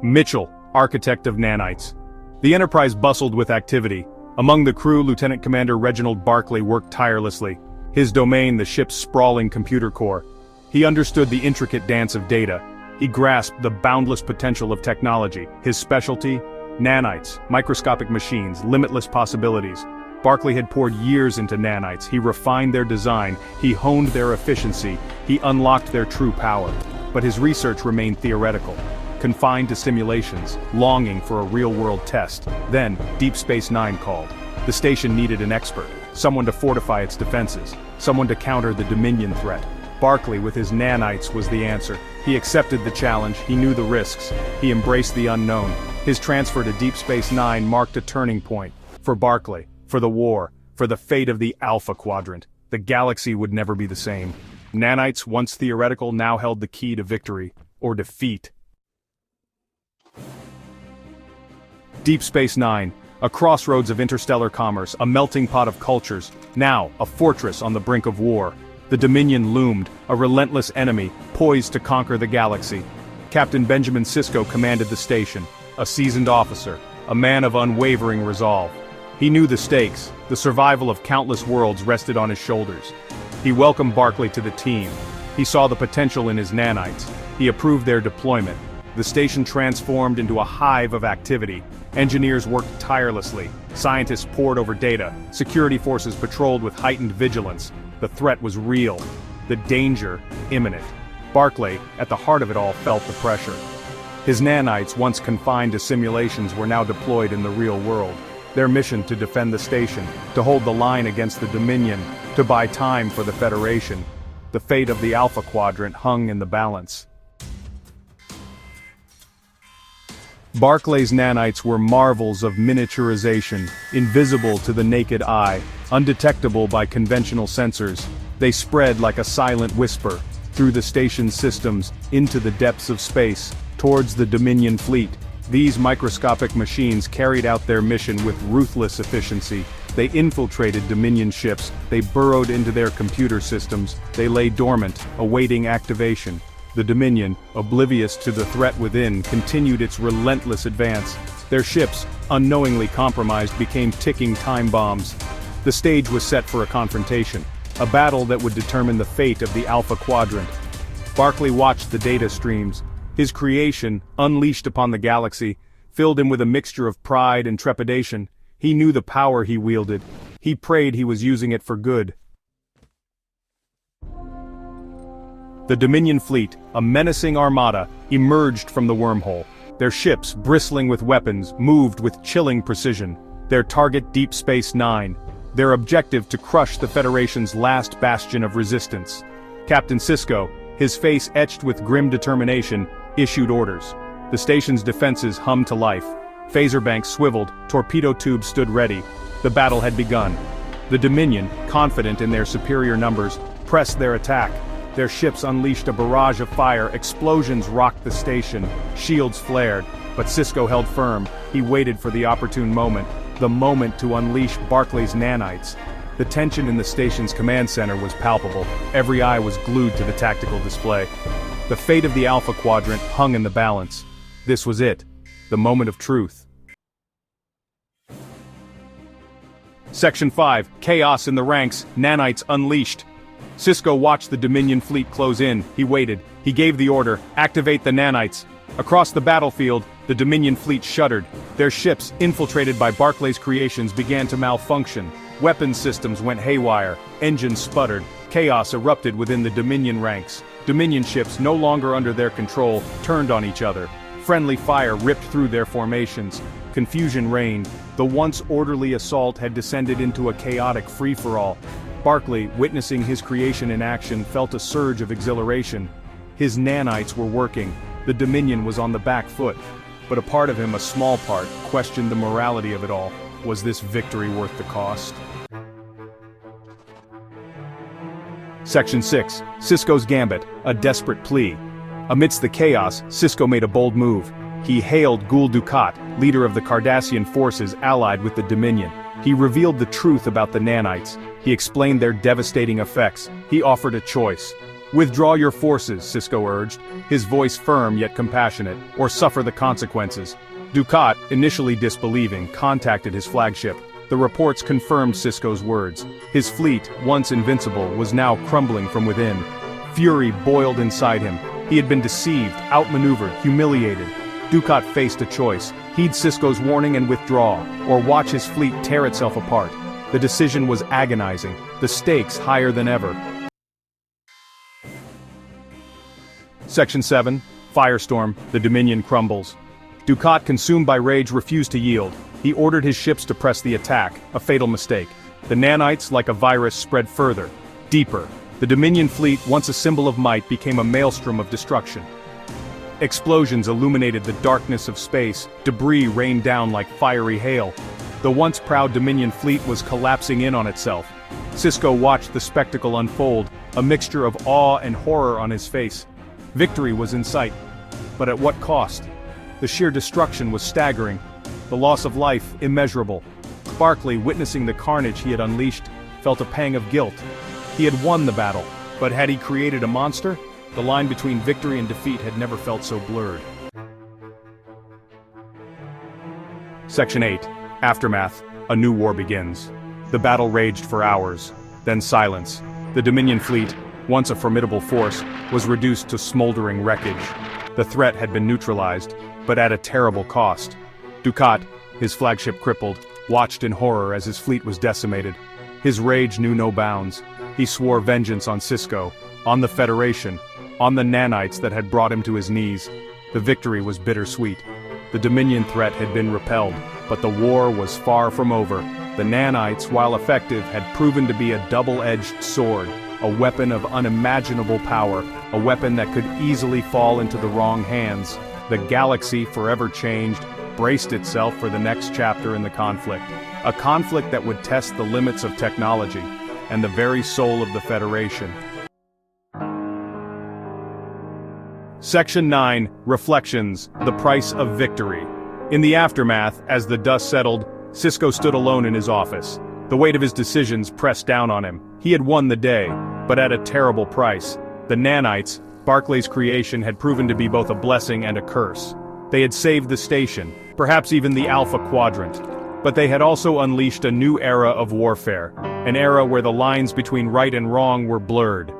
Mitchell, architect of Nanites. The Enterprise bustled with activity. Among the crew, Lieutenant Commander Reginald Barclay worked tirelessly. His domain, the ship's sprawling computer core. He understood the intricate dance of data. He grasped the boundless potential of technology. His specialty? Nanites, microscopic machines, limitless possibilities. Barclay had poured years into nanites. He refined their design, he honed their efficiency, he unlocked their true power. But his research remained theoretical, confined to simulations, longing for a real-world test. Then, Deep Space Nine called. The station needed an expert, someone to fortify its defenses, someone to counter the Dominion threat. Barclay, with his nanites, was the answer. He accepted the challenge, he knew the risks, he embraced the unknown. His transfer to Deep Space Nine marked a turning point. For Barclay, for the war, for the fate of the Alpha Quadrant. The galaxy would never be the same. Nanites, once theoretical, now held the key to victory, or defeat. Deep Space Nine, a crossroads of interstellar commerce, a melting pot of cultures, now a fortress on the brink of war. The Dominion loomed, a relentless enemy, poised to conquer the galaxy. Captain Benjamin Sisko commanded the station, a seasoned officer, a man of unwavering resolve. He knew the stakes, the survival of countless worlds rested on his shoulders. He welcomed Barclay to the team. He saw the potential in his nanites. He approved their deployment. The station transformed into a hive of activity. Engineers worked tirelessly. Scientists pored over data. Security forces patrolled with heightened vigilance. The threat was real. The danger, imminent. Barclay, at the heart of it all, felt the pressure. His nanites, once confined to simulations, were now deployed in the real world. Their mission to defend the station, to hold the line against the Dominion, to buy time for the Federation. The fate of the Alpha Quadrant hung in the balance. Barclay's nanites were marvels of miniaturization, invisible to the naked eye, undetectable by conventional sensors. They spread like a silent whisper, through the station's systems, into the depths of space, towards the Dominion fleet. These microscopic machines carried out their mission with ruthless efficiency. They infiltrated Dominion ships, they burrowed into their computer systems, they lay dormant, awaiting activation. The Dominion, oblivious to the threat within, continued its relentless advance. Their ships, unknowingly compromised, became ticking time bombs. The stage was set for a confrontation, a battle that would determine the fate of the Alpha Quadrant. Barclay watched the data streams. His creation, unleashed upon the galaxy, filled him with a mixture of pride and trepidation. He knew the power he wielded. He prayed he was using it for good. The Dominion fleet, a menacing armada, emerged from the wormhole. Their ships, bristling with weapons, moved with chilling precision. Their target Deep Space Nine. Their objective to crush the Federation's last bastion of resistance. Captain Sisko, his face etched with grim determination, issued orders. The station's defenses hummed to life. Phaser banks swiveled, torpedo tubes stood ready. The battle had begun. The Dominion, confident in their superior numbers, pressed their attack. Their ships unleashed a barrage of fire, explosions rocked the station, shields flared, but Cisco held firm. He waited for the opportune moment, the moment to unleash Barclay's nanites. The tension in the station's command center was palpable. Every eye was glued to the tactical display. The fate of the Alpha Quadrant hung in the balance. This was it, the moment of truth. Section 5, Chaos in the Ranks, Nanites Unleashed. Cisco watched the Dominion fleet close in. He waited. He gave the order, activate the nanites. Across the battlefield, the Dominion fleet shuddered. Their ships, infiltrated by Barclay's creations, began to malfunction. Weapons systems went haywire. Engines sputtered. Chaos erupted within the Dominion ranks. Dominion ships, no longer under their control, turned on each other. Friendly fire ripped through their formations. Confusion reigned. The once orderly assault had descended into a chaotic free-for-all. Barclay, witnessing his creation in action, felt a surge of exhilaration. His nanites were working. The Dominion was on the back foot. But a part of him, a small part, questioned the morality of it all. Was this victory worth the cost? Section 6, Sisko's Gambit, a desperate plea. Amidst the chaos, Sisko made a bold move. He hailed Gul Dukat, leader of the Cardassian forces allied with the Dominion. He revealed the truth about the nanites. He explained their devastating effects. He offered a choice. "Withdraw your forces," Cisco urged, his voice firm yet compassionate, "or suffer the consequences." Dukat, initially disbelieving, contacted his flagship. The reports confirmed Cisco's words. His fleet, once invincible, was now crumbling from within. Fury boiled inside him. He had been deceived, outmaneuvered, humiliated. Dukat faced a choice: heed Cisco's warning and withdraw, or watch his fleet tear itself apart. The decision was agonizing, the stakes higher than ever. Section 7, Firestorm, the Dominion crumbles. Dukat, consumed by rage, refused to yield. He ordered his ships to press the attack, a fatal mistake. The Nanites, like a virus, spread further, deeper. The Dominion fleet, once a symbol of might, became a maelstrom of destruction. Explosions illuminated the darkness of space, debris rained down like fiery hail. The once proud Dominion fleet was collapsing in on itself. Cisco watched the spectacle unfold, a mixture of awe and horror on his face. Victory was in sight. But at what cost? The sheer destruction was staggering. The loss of life, immeasurable. Barclay, witnessing the carnage he had unleashed, felt a pang of guilt. He had won the battle, but had he created a monster? The line between victory and defeat had never felt so blurred. Section 8. Aftermath. A new war begins. The battle raged for hours, then silence. The Dominion fleet, once a formidable force, was reduced to smoldering wreckage. The threat had been neutralized, but at a terrible cost. Dukat, his flagship crippled, watched in horror as his fleet was decimated. His rage knew no bounds. He swore vengeance on Cisco, on the Federation, on the Nanites that had brought him to his knees. The victory was bittersweet. The Dominion threat had been repelled, but the war was far from over. The Nanites, while effective, had proven to be a double-edged sword, a weapon of unimaginable power, a weapon that could easily fall into the wrong hands. The galaxy, forever changed, braced itself for the next chapter in the conflict. A conflict that would test the limits of technology, and the very soul of the Federation. Section 9, Reflections, the Price of Victory. In the aftermath, as the dust settled, Cisco stood alone in his office. The weight of his decisions pressed down on him. He had won the day, but at a terrible price. The Nanites, Barclay's creation, had proven to be both a blessing and a curse. They had saved the station, perhaps even the Alpha Quadrant. But they had also unleashed a new era of warfare, an era where the lines between right and wrong were blurred.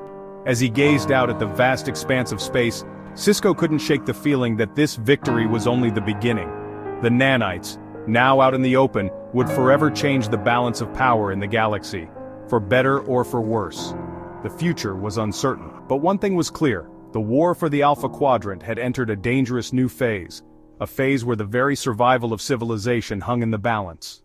As he gazed out at the vast expanse of space, Cisco couldn't shake the feeling that this victory was only the beginning. The Nanites, now out in the open, would forever change the balance of power in the galaxy, for better or for worse. The future was uncertain, but one thing was clear: the war for the Alpha Quadrant had entered a dangerous new phase, a phase where the very survival of civilization hung in the balance.